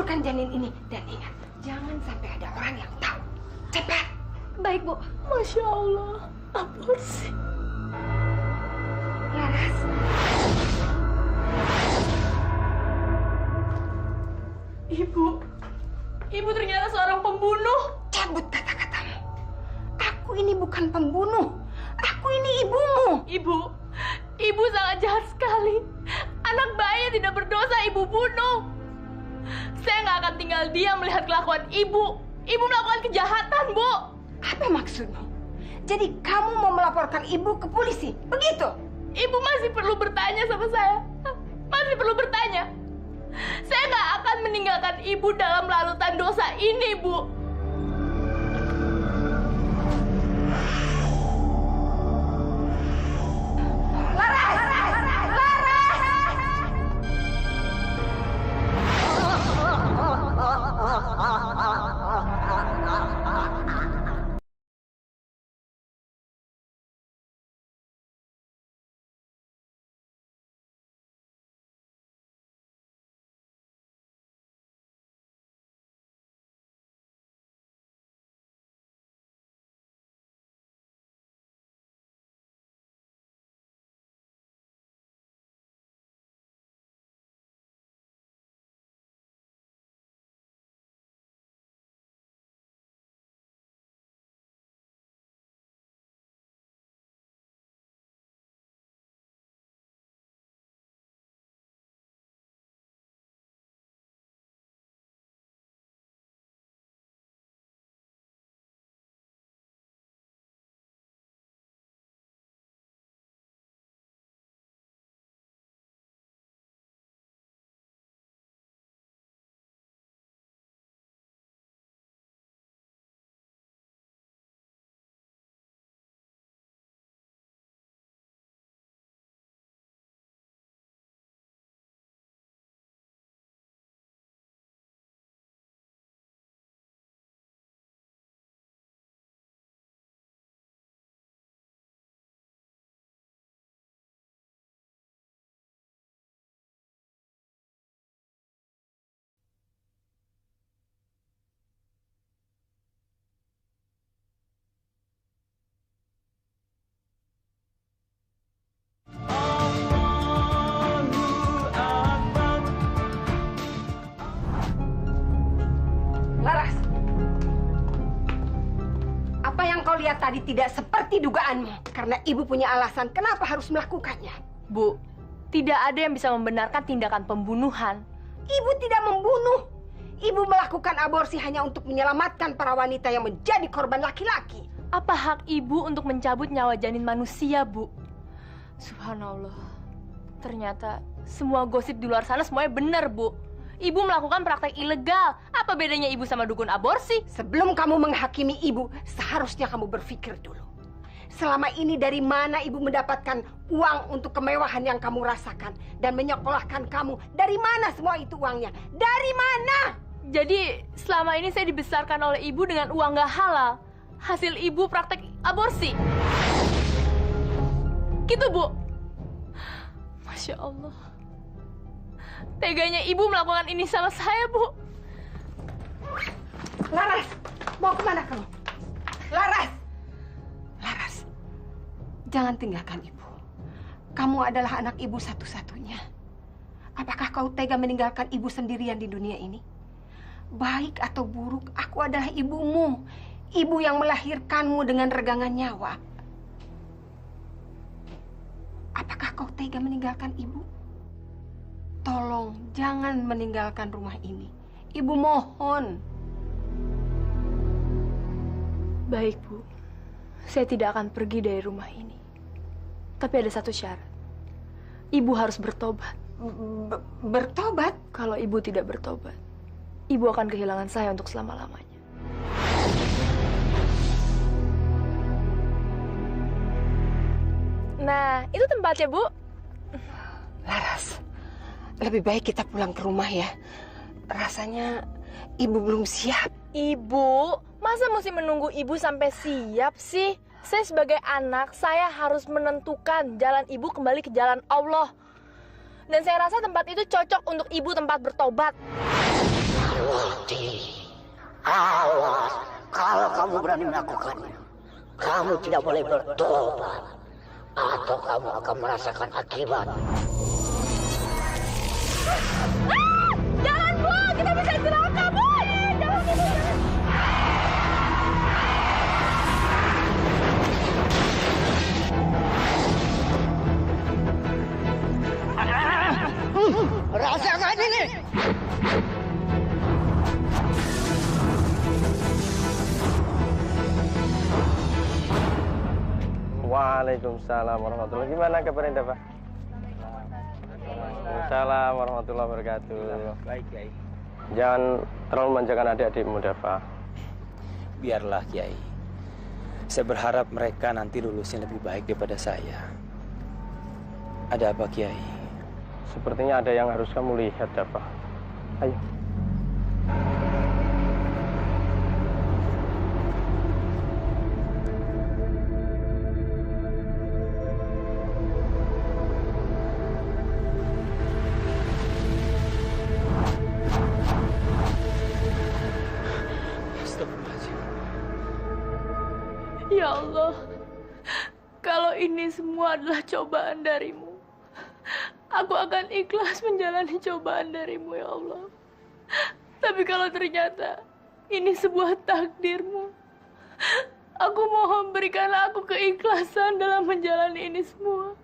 laporkan janin ini. Dan ingat, jangan sampai ada orang yang tahu. Cepat. Baik, Bu. Masya Allah, aborsi. Laras. Ibu ternyata seorang pembunuh. Cabut kata-katamu. Aku ini bukan pembunuh. Aku ini ibumu. Ibu sangat jahat sekali. Anak bayi tidak berdosa ibu bunuh. Saya nggak akan tinggal diam melihat kelakuan ibu. Ibu melakukan kejahatan, Bu. Apa maksudmu? Jadi kamu mau melaporkan ibu ke polisi? Begitu? Ibu masih perlu bertanya sama saya. Masih perlu bertanya. Saya nggak akan meninggalkan ibu dalam larutan dosa ini, Bu. Laras, apa yang kau lihat tadi tidak seperti dugaanmu. Karena ibu punya alasan kenapa harus melakukannya. Bu, tidak ada yang bisa membenarkan tindakan pembunuhan. Ibu tidak membunuh. Ibu melakukan aborsi hanya untuk menyelamatkan para wanita yang menjadi korban laki-laki. Apa hak ibu untuk mencabut nyawa janin manusia, Bu? Subhanallah. Ternyata semua gosip di luar sana semuanya benar, Bu. Ibu melakukan praktek ilegal. Apa bedanya ibu sama dukun aborsi? Sebelum kamu menghakimi ibu, seharusnya kamu berpikir dulu. Selama ini dari mana ibu mendapatkan uang untuk kemewahan yang kamu rasakan dan menyekolahkan kamu? Dari mana semua itu uangnya? Dari mana? Jadi selama ini saya dibesarkan oleh ibu dengan uang gak halal. Hasil ibu praktek aborsi. Gitu, Bu. Masya Allah. Teganya ibu melakukan ini sama saya, Bu. Laras, mau kemana kamu? Laras! Laras, jangan tinggalkan ibu. Kamu adalah anak ibu satu-satunya. Apakah kau tega meninggalkan ibu sendirian di dunia ini? Baik atau buruk, aku adalah ibumu. Ibu yang melahirkanmu dengan regangan nyawa. Apakah kau tega meninggalkan ibu? Tolong, jangan meninggalkan rumah ini. Ibu mohon. Baik, Bu. Saya tidak akan pergi dari rumah ini. Tapi ada satu syarat. Ibu harus bertobat. Bertobat? Kalau ibu tidak bertobat, ibu akan kehilangan saya untuk selama-lamanya. Nah, itu tempatnya, Bu. Laras, lebih baik kita pulang ke rumah ya. Rasanya ibu belum siap. Ibu, masa mesti menunggu ibu sampai siap sih? Saya sebagai anak, saya harus menentukan jalan ibu kembali ke jalan Allah. Dan saya rasa tempat itu cocok untuk ibu tempat bertobat. Santriwati, awas kalau kamu berani melakukannya. Kamu tidak boleh bertobat, atau kamu akan merasakan akibatnya. Jangan, Bu! Kita bisa celaka, Bu! Jangan, jangan. Rasakan ini! Waalaikumsalam warahmatullahi wabarakatuh. Gimana kabar Anda, Pak? Waalaikumsalam warahmatullahi wabarakatuh. Baik, Kiai. Jangan terlalu manjakan adik-adikmu, Dafa. Biarlah, Kiai. Saya berharap mereka nanti lulusnya lebih baik daripada saya. Ada apa, Kiai? Sepertinya ada yang harus kamu lihat, Dafa. Ayo. Ya Allah, kalau ini semua adalah cobaan darimu, aku akan ikhlas menjalani cobaan darimu, ya Allah. Tapi kalau ternyata ini sebuah takdirmu, aku mohon berikanlah aku keikhlasan dalam menjalani ini semua.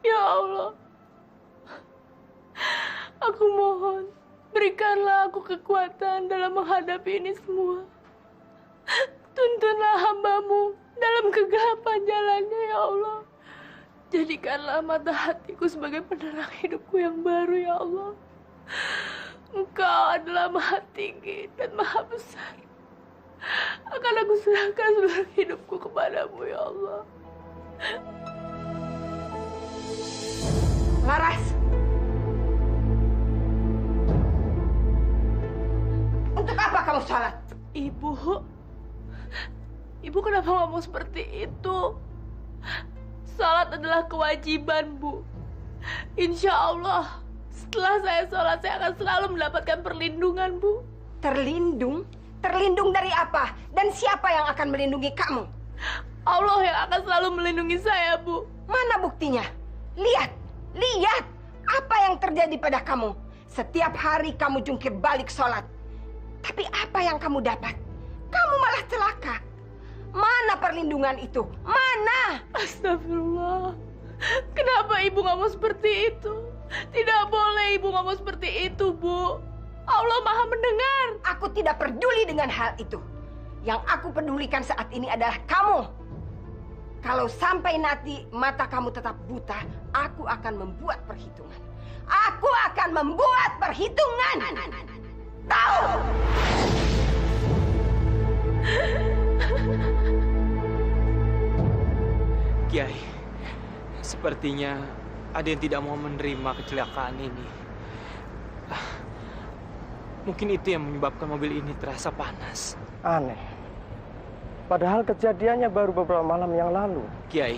Ya Allah, aku mohon berikanlah aku kekuatan dalam menghadapi ini semua. Tuntunlah hamba-Mu dalam kegelapan jalannya, ya Allah. Jadikanlah mata hatiku sebagai penerang hidupku yang baru, ya Allah. Engkau adalah Maha Tinggi dan Maha Besar. Akan aku serahkan seluruh hidupku kepadamu, ya Allah. Laras. Untuk apa kamu sholat? Ibu kenapa ngomong seperti itu? Salat adalah kewajiban, Bu. Insya Allah, setelah saya sholat, saya akan selalu mendapatkan perlindungan, Bu. Terlindung? Terlindung dari apa? Dan siapa yang akan melindungi kamu? Allah yang akan selalu melindungi saya, Bu. Mana buktinya? Lihat, lihat apa yang terjadi pada kamu. Setiap hari kamu jungkir balik sholat. Tapi apa yang kamu dapat? Kamu malah celaka. Mana perlindungan itu? Mana? Astagfirullah. Kenapa Ibu ngomong seperti itu? Tidak boleh Ibu ngomong seperti itu, Bu. Allah Maha mendengar. Aku tidak peduli dengan hal itu. Yang aku pedulikan saat ini adalah kamu. Kalau sampai nanti mata kamu tetap buta, aku akan membuat perhitungan. Aku akan membuat perhitungan. Tahu? Kiai, sepertinya ada yang tidak mau menerima kecelakaan ini. Mungkin itu yang menyebabkan mobil ini terasa panas. Aneh. Padahal kejadiannya baru beberapa malam yang lalu. Kiai,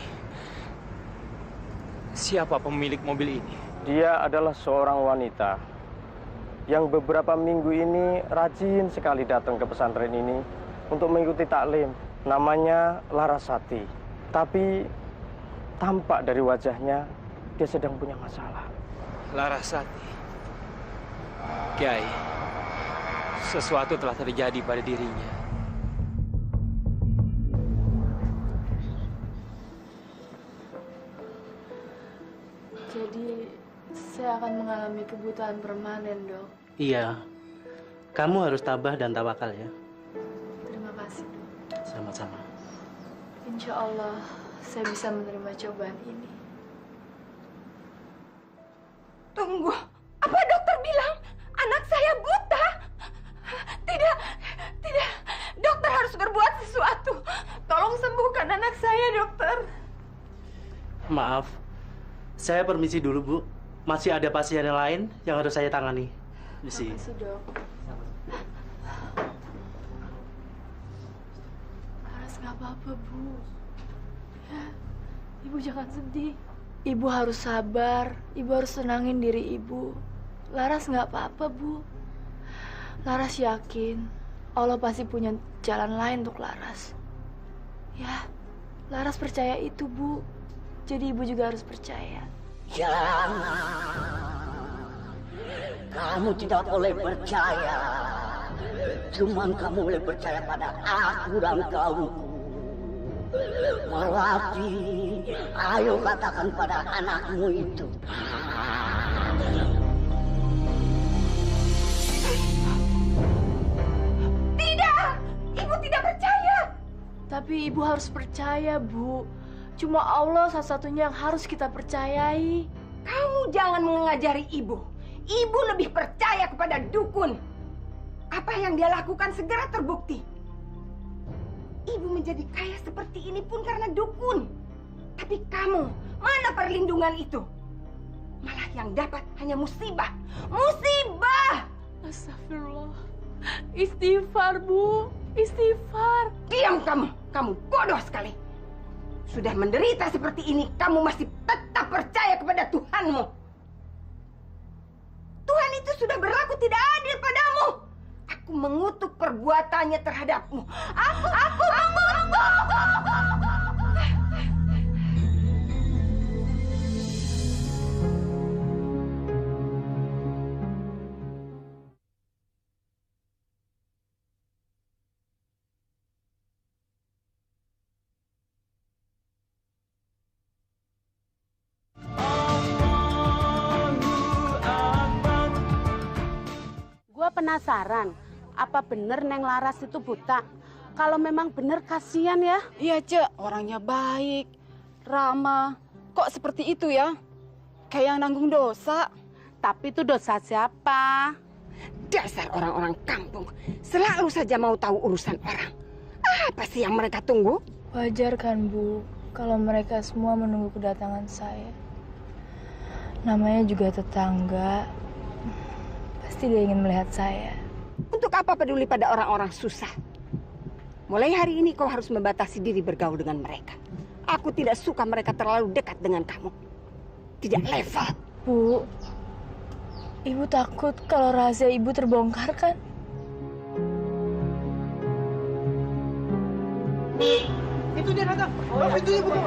siapa pemilik mobil ini? Dia adalah seorang wanita yang beberapa minggu ini rajin sekali datang ke pesantren ini untuk mengikuti taklim. Namanya Larasati. Tapi tampak dari wajahnya dia sedang punya masalah. Larasati. Kiai, sesuatu telah terjadi pada dirinya. Jadi, saya akan mengalami kebutaan permanen, Dok. Iya, kamu harus tabah dan tawakal ya. Terima kasih, Dok. Sama-sama. Insya Allah, saya bisa menerima cobaan ini. Tunggu. Apa dokter bilang? Anak saya buta. Tidak, tidak. Dokter harus berbuat sesuatu. Tolong sembuhkan anak saya, dokter. Maaf, saya permisi dulu, Bu. Masih ada pasien yang lain yang harus saya tangani. Misi. Terima kasih, Dok. Laras nggak apa-apa, Bu. Ya, Ibu jangan sedih. Ibu harus sabar. Ibu harus tenangin diri Ibu. Laras nggak apa-apa, Bu. Laras yakin Allah pasti punya jalan lain untuk Laras. Ya, Laras percaya itu, Bu. Jadi Ibu juga harus percaya. Jangan. Kamu tidak boleh percaya. Cuman kamu boleh percaya pada aku dan kamu. Melati, ayo katakan pada anakmu itu. Tidak! Ibu tidak percaya! Tapi Ibu harus percaya, Bu. Cuma Allah satu-satunya yang harus kita percayai. Kamu jangan mengajari Ibu. Ibu lebih percaya kepada dukun. Apa yang dia lakukan segera terbukti. Ibu menjadi kaya seperti ini pun karena dukun. Tapi kamu, mana perlindungan itu? Malah yang dapat hanya musibah. Musibah! Astagfirullah. Istighfar, Bu. Istighfar. Diam kamu. Kamu bodoh sekali. Sudah menderita seperti ini, kamu masih tetap percaya kepada Tuhanmu. Tuhan itu sudah berlaku tidak adil padamu. Aku mengutuk perbuatannya terhadapmu. Aku. Gua penasaran, apa bener Neng Laras itu buta? Kalau memang bener kasihan ya. Iya, Cek. Orangnya baik, ramah. Kok seperti itu ya? Kayak yang nanggung dosa. Tapi itu dosa siapa? Dasar orang-orang kampung. Selalu saja mau tahu urusan orang. Apa sih yang mereka tunggu? Wajar kan, Bu, kalau mereka semua menunggu kedatangan saya. Namanya juga tetangga. Pasti dia ingin melihat saya. Untuk apa peduli pada orang-orang susah? Mulai hari ini kau harus membatasi diri bergaul dengan mereka. Aku tidak suka mereka terlalu dekat dengan kamu. Tidak level. Bu, Ibu takut kalau rahasia Ibu terbongkar kan? Itu dia datang. Pintunya buka.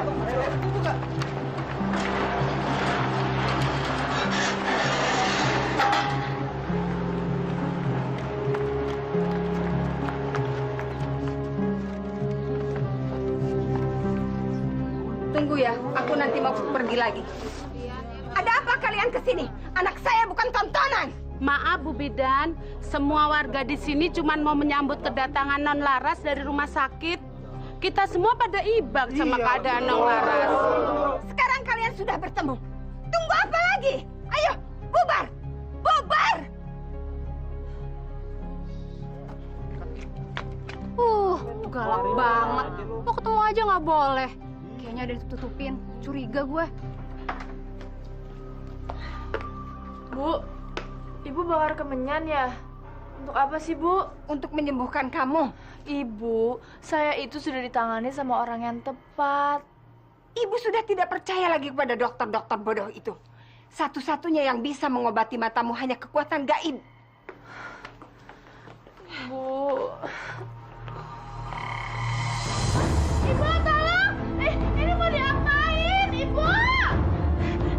Buka. Tunggu ya, aku nanti mau pergi lagi. Ada apa kalian kesini? Anak saya bukan tontonan. Maaf Bu Bidan, semua warga di sini cuma mau menyambut kedatangan Non Laras dari rumah sakit. Kita semua pada ibak sama keadaan Non Laras. Sekarang kalian sudah bertemu. Tunggu apa lagi? Ayo, bubar! Bubar! Galak banget. Mau ketemu aja nggak boleh. Kayaknya ada ditutupin. Curiga gue. Bu, Ibu bakar kemenyan ya? Untuk apa sih, Bu? Untuk menyembuhkan kamu. Ibu, saya itu sudah ditangani sama orang yang tepat. Ibu sudah tidak percaya lagi kepada dokter-dokter bodoh itu. Satu-satunya yang bisa mengobati matamu hanya kekuatan gaib. Bu. Ibu, tolong! Ini mau diapain, Ibu?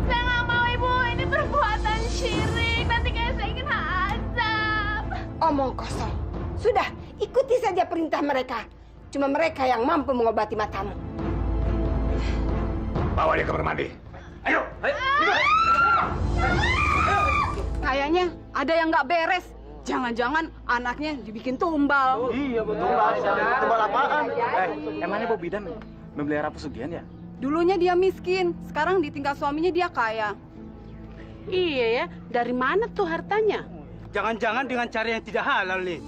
Saya nggak mau, Ibu. Ini perbuatan syirik. Nanti kayak saya ingin azab. Omong kosong. Sudah, ikuti saja perintah mereka. Cuma mereka yang mampu mengobati matamu. Bawa dia ke kamar mandi. Ayo! Kayaknya ada yang nggak beres. Jangan-jangan anaknya dibikin tumbal. Iya betul. Tumbal apaan? Emangnya Bu Bidan memelihara pesugihan ya? Dulunya dia miskin, sekarang ditinggal suaminya dia kaya. Iya ya, dari mana tuh hartanya? Jangan-jangan dengan cara yang tidak halal nih.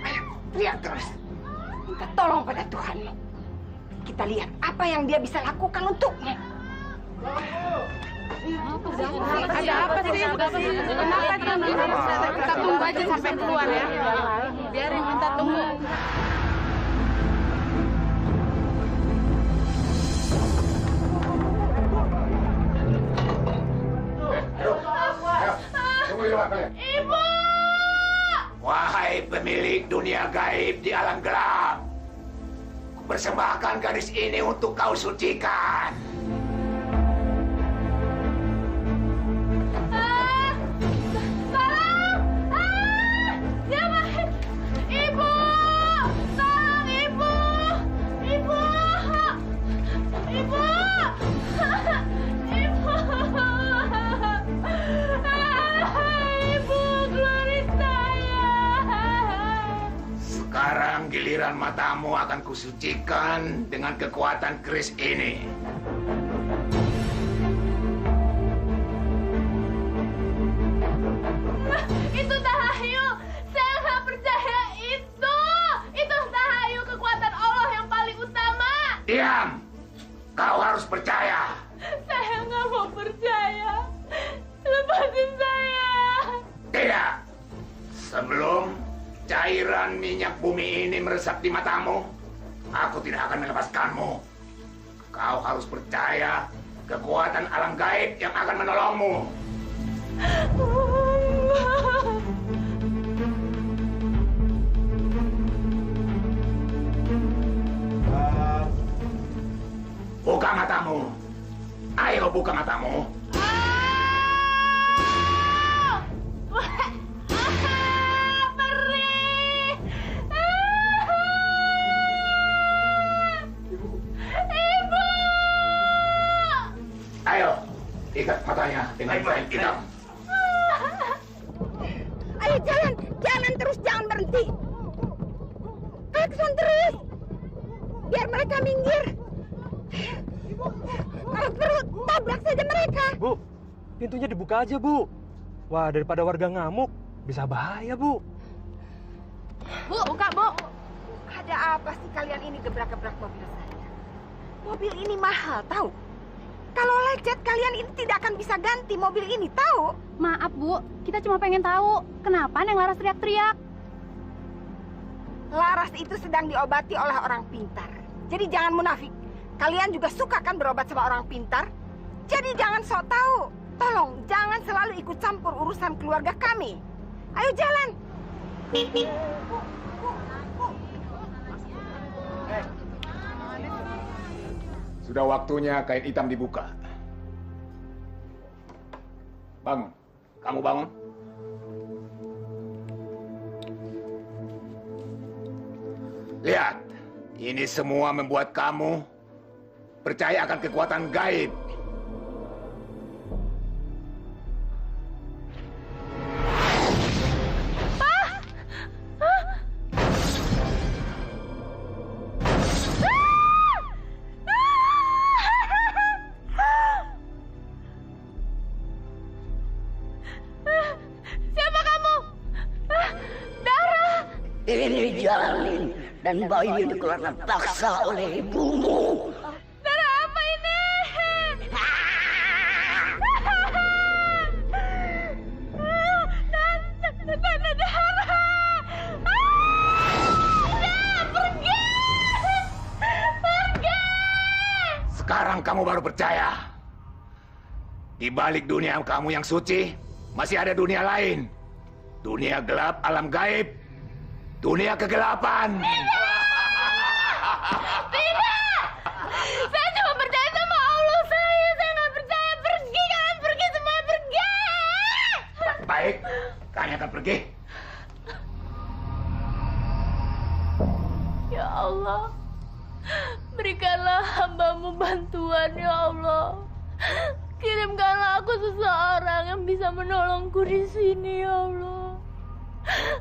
Ayo, lihat terus. Minta tolong pada Tuhanmu. Kita lihat apa yang dia bisa lakukan untukmu. Ada apa sih? Kenapa tuh? Kita tunggu aja sampai keluar ya. Biarin minta tunggu. Tunggu di luar kalian. Ibu! Wahai pemilik dunia gaib di alam gelap, kupersembahkan gadis ini untuk kau sucikan. Sekarang giliran matamu akan kusucikan dengan kekuatan keris ini. Itu tahayul. Saya nggak percaya itu. Itu tahayul, kekuatan Allah yang paling utama. Diam! Kau harus percaya. Saya nggak mau percaya. Lepasin saya. Tidak. Sebelum cairan minyak bumi ini meresap di matamu, aku tidak akan melepaskanmu. Kau harus percaya kekuatan alam gaib yang akan menolongmu. Buka matamu. Ayo buka matamu. Ayo, ikat matanya dengan kain hitam. Ayo jalan, jalan terus, jangan berhenti. Klakson terus, biar mereka minggir. Kalau perlu, tabrak saja mereka. Bu, pintunya dibuka aja, Bu. Wah, daripada warga ngamuk, bisa bahaya, Bu. Bu, buka, Bu. Ada apa sih kalian ini gebrak-gebrak mobil saya? Mobil ini mahal, tahu? Kalau lecet, kalian ini tidak akan bisa ganti mobil ini, tahu? Maaf, Bu. Kita cuma pengen tahu kenapa Neng Laras teriak-teriak. Laras itu sedang diobati oleh orang pintar. Jadi jangan munafik. Kalian juga suka kan berobat sama orang pintar? Jadi jangan sok tahu. Tolong, jangan selalu ikut campur urusan keluarga kami. Ayo jalan. Sudah waktunya kain hitam dibuka. Bangun. Kamu bangun. Lihat. Ini semua membuat kamu percaya akan kekuatan gaib. Ini janin dan bayi dikeluarkan paksa oleh ibumu. Darah apa ini? Tanda darah. Pergi. Pergi. Sekarang kamu baru percaya. Di balik dunia kamu yang suci, masih ada dunia lain. Dunia gelap, alam gaib. Dunia kegelapan. Tidak! Saya cuma percaya sama Allah saya. Saya nggak percaya. Pergi, kalian pergi semua, pergi! Baik, kalian akan pergi. Ya Allah, berikanlah hamba-Mu bantuan, ya Allah. Kirimkanlah aku seseorang yang bisa menolongku di sini, ya Allah.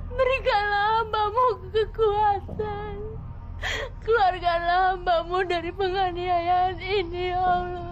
Berikanlah hamba-Mu kekuatan. Keluarkanlah hamba-Mu dari penganiayaan ini, ya Allah.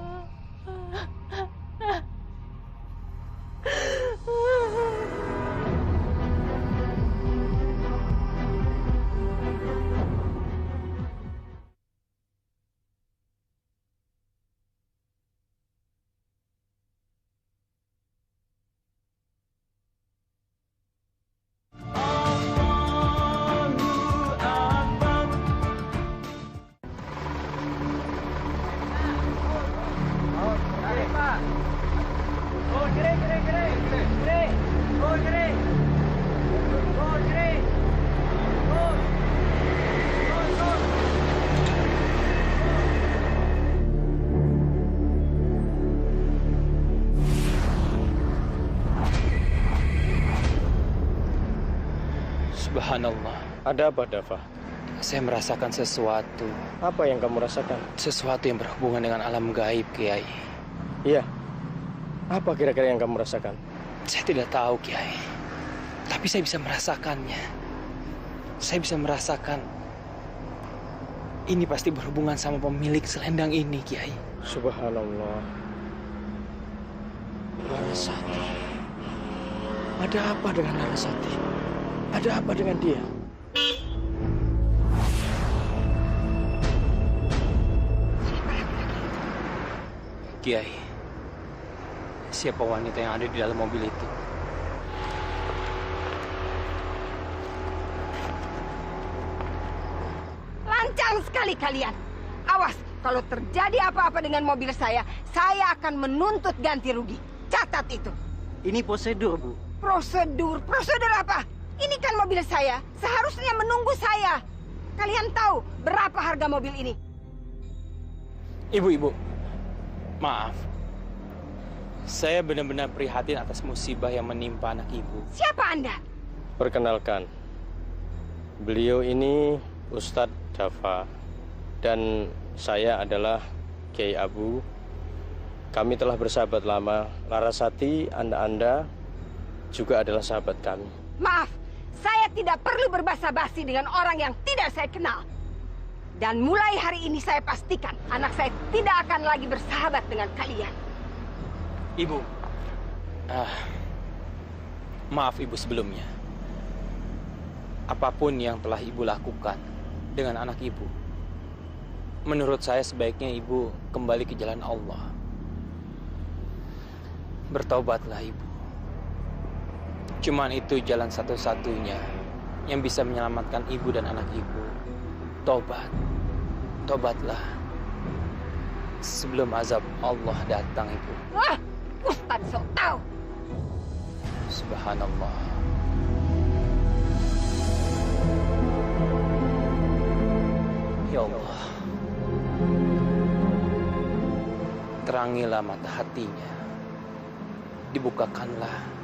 Subhanallah. Ada apa, Dava? Saya merasakan sesuatu. Apa yang kamu rasakan? Sesuatu yang berhubungan dengan alam gaib, Kiai. Iya. Apa kira-kira yang kamu rasakan? Saya tidak tahu, Kiai. Tapi saya bisa merasakannya. Saya bisa merasakan ini pasti berhubungan sama pemilik selendang ini, Kiai. Subhanallah. Larasati. Ada apa dengan Larasati? Ada apa dengan dia? Kiai, siapa wanita yang ada di dalam mobil itu? Lancang sekali kalian. Awas, kalau terjadi apa-apa dengan mobil saya akan menuntut ganti rugi. Catat itu. Ini prosedur, Bu. Prosedur? Prosedur apa? Ini kan mobil saya. Seharusnya menunggu saya. Kalian tahu berapa harga mobil ini? Ibu, maaf. Saya benar-benar prihatin atas musibah yang menimpa anak ibu. Siapa Anda? Perkenalkan, beliau ini Ustadz Dava dan saya adalah Kiai Abu. Kami telah bersahabat lama. Larasati, Anda juga adalah sahabat kami. Maaf, saya tidak perlu berbasa-basi dengan orang yang tidak saya kenal. Dan mulai hari ini saya pastikan anak saya tidak akan lagi bersahabat dengan kalian. Ibu, maaf ibu sebelumnya. Apapun yang telah ibu lakukan dengan anak ibu, menurut saya sebaiknya ibu kembali ke jalan Allah. Bertaubatlah ibu. Cuman itu jalan satu-satunya yang bisa menyelamatkan ibu dan anak ibu. Tobat. Tobatlah. Sebelum azab Allah datang, Ibu. Wah, Ustaz sok tahu. Subhanallah. Ya Allah. Terangilah mata hatinya. Dibukakanlah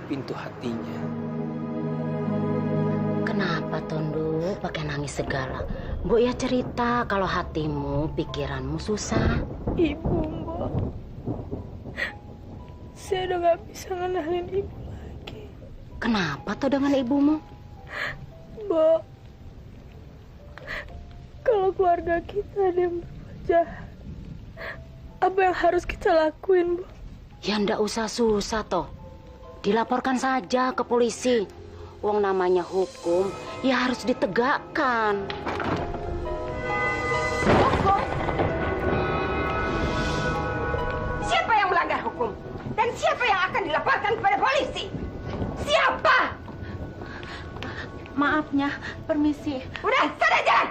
pintu hatinya. Kenapa Tondo pakai nangis segala? Mbok ya cerita kalau hatimu, pikiranmu susah. Ibu, Mbok. Saya udah gak bisa ngenalin ibu lagi. Kenapa tuh dengan ibumu? Mbok, kalau keluarga kita ada yang berbuat jahat, apa yang harus kita lakuin, Mbok? Ya ndak usah susah toh. Dilaporkan saja ke polisi. Wong namanya hukum, ya harus ditegakkan. Hukum? Siapa yang melanggar hukum? Dan siapa yang akan dilaporkan kepada polisi? Siapa? Maafnya, permisi. Udah, sana jalan!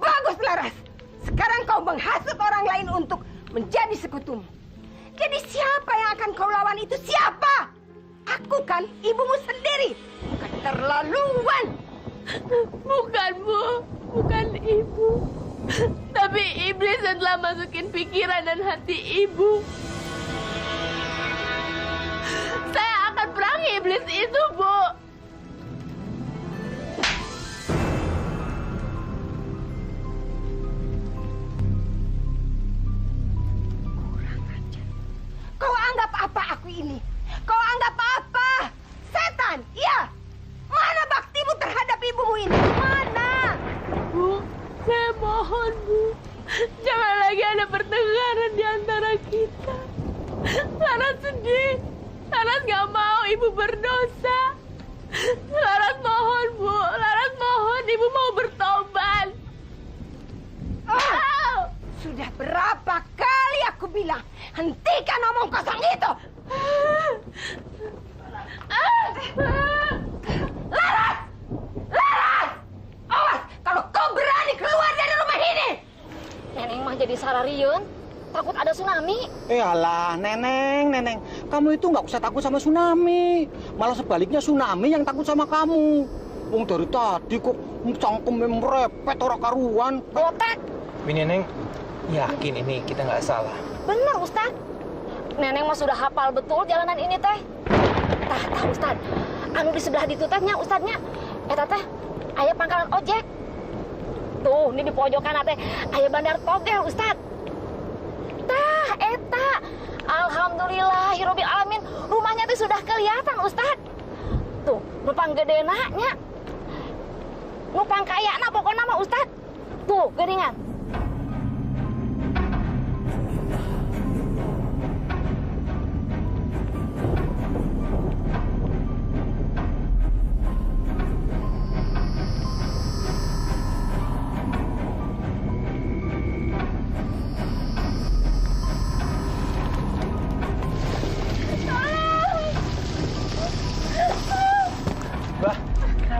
Bagus, Laras. Sekarang kau menghasut orang lain untuk menjadi sekutumu. Jadi siapa yang akan kau lawan itu? Siapa? Aku kan ibumu sendiri. Keterlaluan. Bukan, Bu. Bukan ibu. Tapi iblis yang telah masukin pikiran dan hati ibu. Saya akan perangi iblis itu, Bu. Kau anggap apa aku ini? Kau anggap apa? Setan, iya. Mana baktimu terhadap ibumu ini? Mana? Bu, saya mohon, Bu. Jangan lagi ada pertengkaran di antara kita. Laras sedih. Laras gak mau ibu berdosa. Laras mohon, Bu. Laras mohon ibu mau bertobat. Oh, sudah berapa kali aku bilang, hentikan omong kosong itu. Laras! Laras! Awas kalau kau berani keluar dari rumah ini. Neneng mah jadi sarariun, takut ada tsunami. Alah, Neneng. Kamu itu nggak usah takut sama tsunami. Malah sebaliknya tsunami yang takut sama kamu. Wong dari tadi kok cangkemnya merepet orang karuan. Botak. Tapi Neneng yakin ini kita nggak salah. Benar, Ustaz. Neneng mah sudah hafal betul jalanan ini, Teh. Tah Ustad, anu di sebelah ditu teh nya Ustadnya. Eta teh aya pangkalan ojek. Tuh, ini di pojokan teh aya bandar togel Ustad. Tah, eta. Alhamdulillahirabbil alamin, rumahnya teh sudah kelihatan Ustad. Tuh, nupang gedena nya. Nupang kayana pokokna mah Ustad. Tuh, geuningan.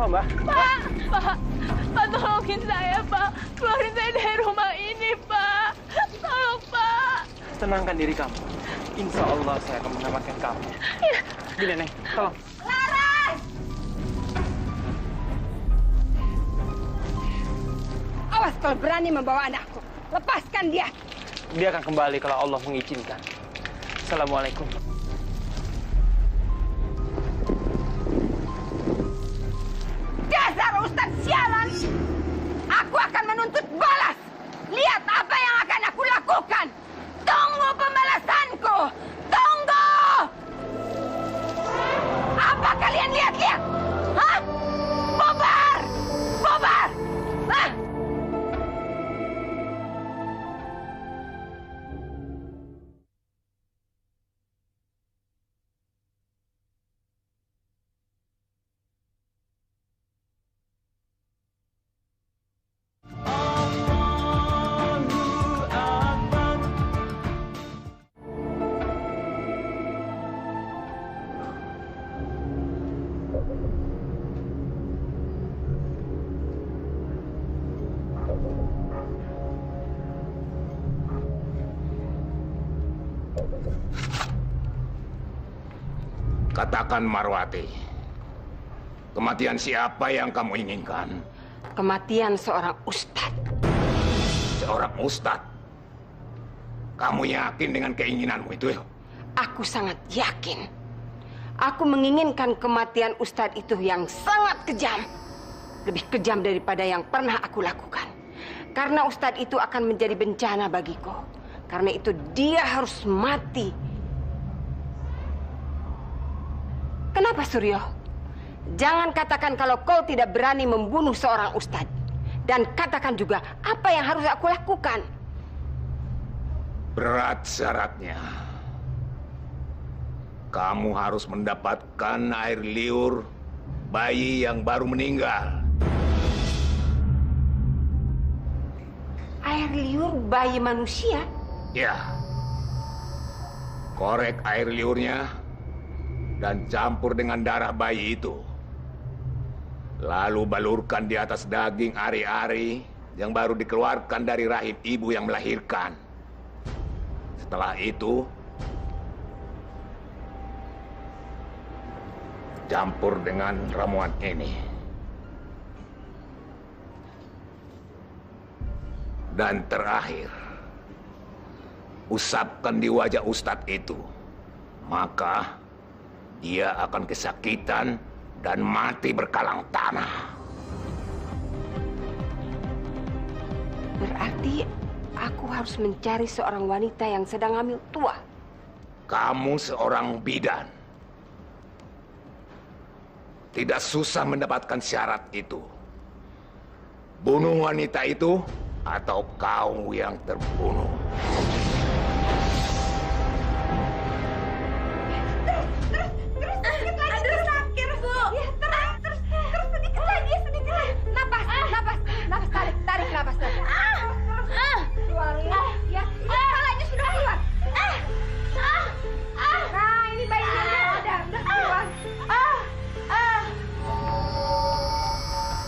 Mbak? Pak, tolongin saya, Pak. Keluarin saya dari rumah ini, Pak. Tolong, Pak. Tenangkan diri kamu. Insya Allah saya akan menyelamatkan kamu. Gini, Neng, tolong. Laras! Awas kalau berani membawa anakku. Lepaskan dia. Dia akan kembali kalau Allah mengizinkan. Assalamualaikum. Dasar Ustaz sialan! Aku akan menuntut balas! Lihat apa yang akan aku lakukan! Tunggu pembalasanku! Tunggu! Apa kalian lihat-lihat? Hah? Bubar! Bubar! Hah? Katakan Marwati, kematian siapa yang kamu inginkan? Kematian seorang ustadz. Seorang ustadz? Kamu yakin dengan keinginanmu itu? Aku sangat yakin. Aku menginginkan kematian ustadz itu yang sangat kejam. Lebih kejam daripada yang pernah aku lakukan. Karena ustadz itu akan menjadi bencana bagiku. Karena itu dia harus mati. Kenapa, Suryo? Jangan katakan kalau kau tidak berani membunuh seorang ustadz. Dan katakan juga apa yang harus aku lakukan. Berat syaratnya. Kamu harus mendapatkan air liur bayi yang baru meninggal. Air liur bayi manusia? Ya. Korek air liurnya dan campur dengan darah bayi itu. Lalu balurkan di atas daging ari-ari yang baru dikeluarkan dari rahim ibu yang melahirkan. Setelah itu, campur dengan ramuan ini. Dan terakhir, usapkan di wajah ustadz itu. Maka dia akan kesakitan dan mati berkalang tanah. Berarti aku harus mencari seorang wanita yang sedang hamil tua. Kamu seorang bidan. Tidak susah mendapatkan syarat itu. Bunuh wanita itu atau kau yang terbunuh. Tarik napas. Keluarin. Ya, kepalanya sudah keluar. Nah, ini bayinya ada. Udah keluar.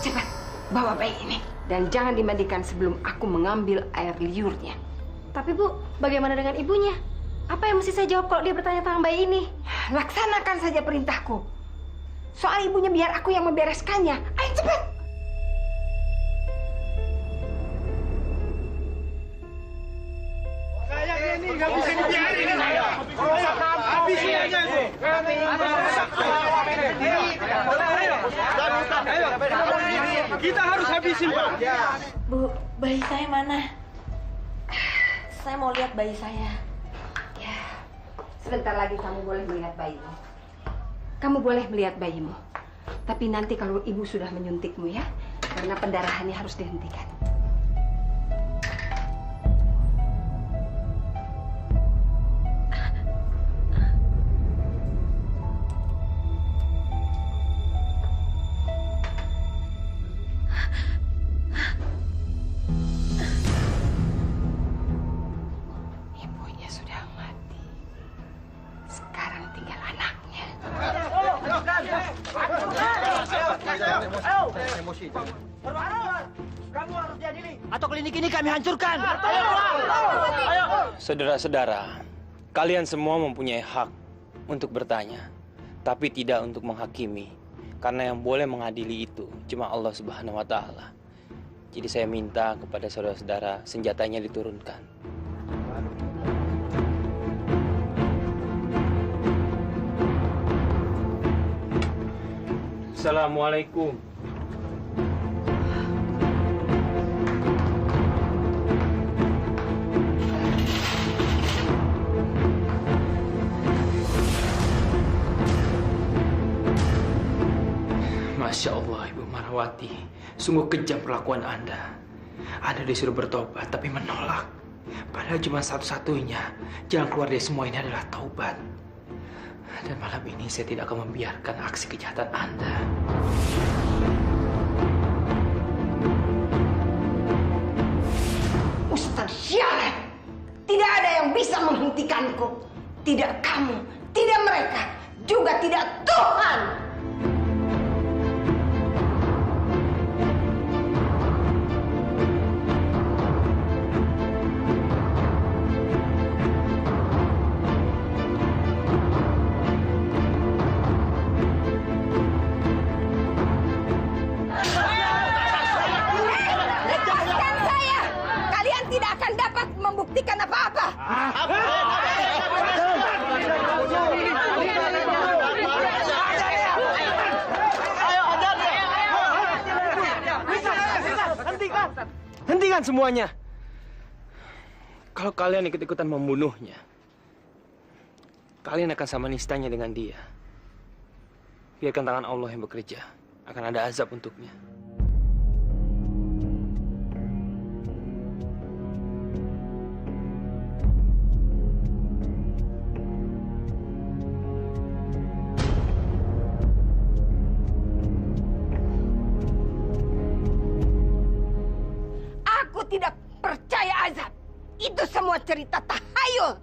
Cepat, bawa bayi ini. Dan jangan dimandikan sebelum aku mengambil air liurnya. Tapi Bu, bagaimana dengan ibunya? Apa yang mesti saya jawab kalau dia bertanya tentang bayi ini? Laksanakan saja perintahku. Soal ibunya biar aku yang membereskannya. Ayo cepat. Nggak bisa dibiarin. habisi aja itu. Kita harus habisin, Pak. Bu, bayi saya mana? Saya mau lihat bayi saya. Ya, sebentar lagi kamu boleh melihat bayimu. Kamu boleh melihat bayimu. Tapi nanti kalau ibu sudah menyuntikmu ya, karena pendarahannya harus dihentikan. Ibunya sudah mati. Sekarang tinggal anaknya. Kamu harus diadili. Atau klinik ini kami hancurkan. Saudara-saudara, kalian semua mempunyai hak untuk bertanya, tapi tidak untuk menghakimi. Karena yang boleh mengadili itu cuma Allah Subhanahu wa Ta'ala. Jadi saya minta kepada saudara-saudara senjatanya diturunkan. Assalamualaikum. Masya Allah, Ibu Marwati. Sungguh kejam perlakuan Anda. Anda disuruh bertobat, tapi menolak. Padahal cuma satu-satunya jalan keluar dari semua ini adalah taubat. Dan malam ini saya tidak akan membiarkan aksi kejahatan Anda. Ustaz Syaret, tidak ada yang bisa menghentikanku. Tidak kamu, tidak mereka, juga tidak Tuhan. Lepaskan saya! Kalian tidak akan dapat membuktikan apa-apa. Hentikan semuanya. Kalau kalian ikut-ikutan membunuhnya, kalian akan sama nistanya dengan dia. Biarkan tangan Allah yang bekerja. Akan ada azab untuknya. Aku tidak percaya azab. Itu semua cerita tahayul.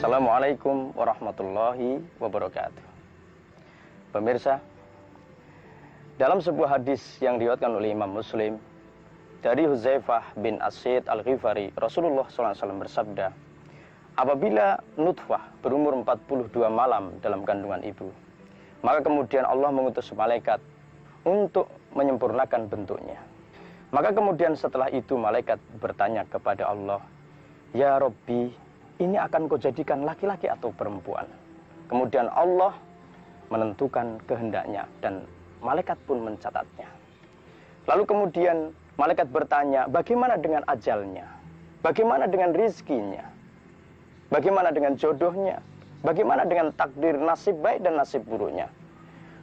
Assalamualaikum warahmatullahi wabarakatuh. Pemirsa, Dalam sebuah hadis yang diriwayatkan oleh Imam Muslim dari Hudzaifah bin Asid Al-Ghifari, Rasulullah SAW bersabda, apabila nutfah berumur 42 malam dalam kandungan ibu, maka kemudian Allah mengutus malaikat untuk menyempurnakan bentuknya. Maka kemudian setelah itu malaikat bertanya kepada Allah, ya Rabbi, ini akan kau jadikan laki-laki atau perempuan? Kemudian Allah menentukan kehendaknya dan malaikat pun mencatatnya. Lalu kemudian malaikat bertanya, bagaimana dengan ajalnya? Bagaimana dengan rizkinya? Bagaimana dengan jodohnya? Bagaimana dengan takdir nasib baik dan nasib buruknya?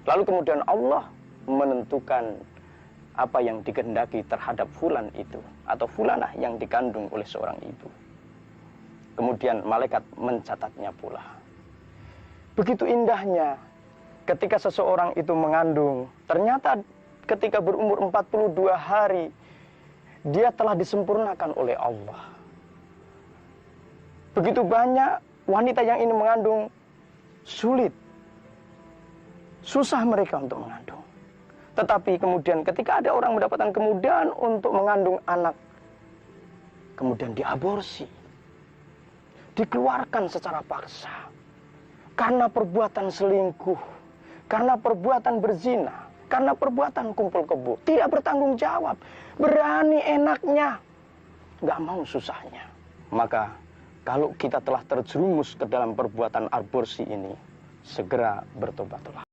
Lalu kemudian Allah menentukan apa yang dikehendaki terhadap fulan itu atau fulanah yang dikandung oleh seorang ibu. Kemudian malaikat mencatatnya pula. Begitu indahnya ketika seseorang itu mengandung, ternyata ketika berumur 42 hari dia telah disempurnakan oleh Allah. Begitu banyak wanita yang ini mengandung sulit, susah mereka untuk mengandung. Tetapi kemudian ketika ada orang mendapatkan kemudahan untuk mengandung anak, kemudian diaborsi, dikeluarkan secara paksa, karena perbuatan selingkuh, karena perbuatan berzina, karena perbuatan kumpul kebo, tidak bertanggung jawab, berani enaknya, nggak mau susahnya. Maka kalau kita telah terjerumus ke dalam perbuatan aborsi ini, segera bertobatlah.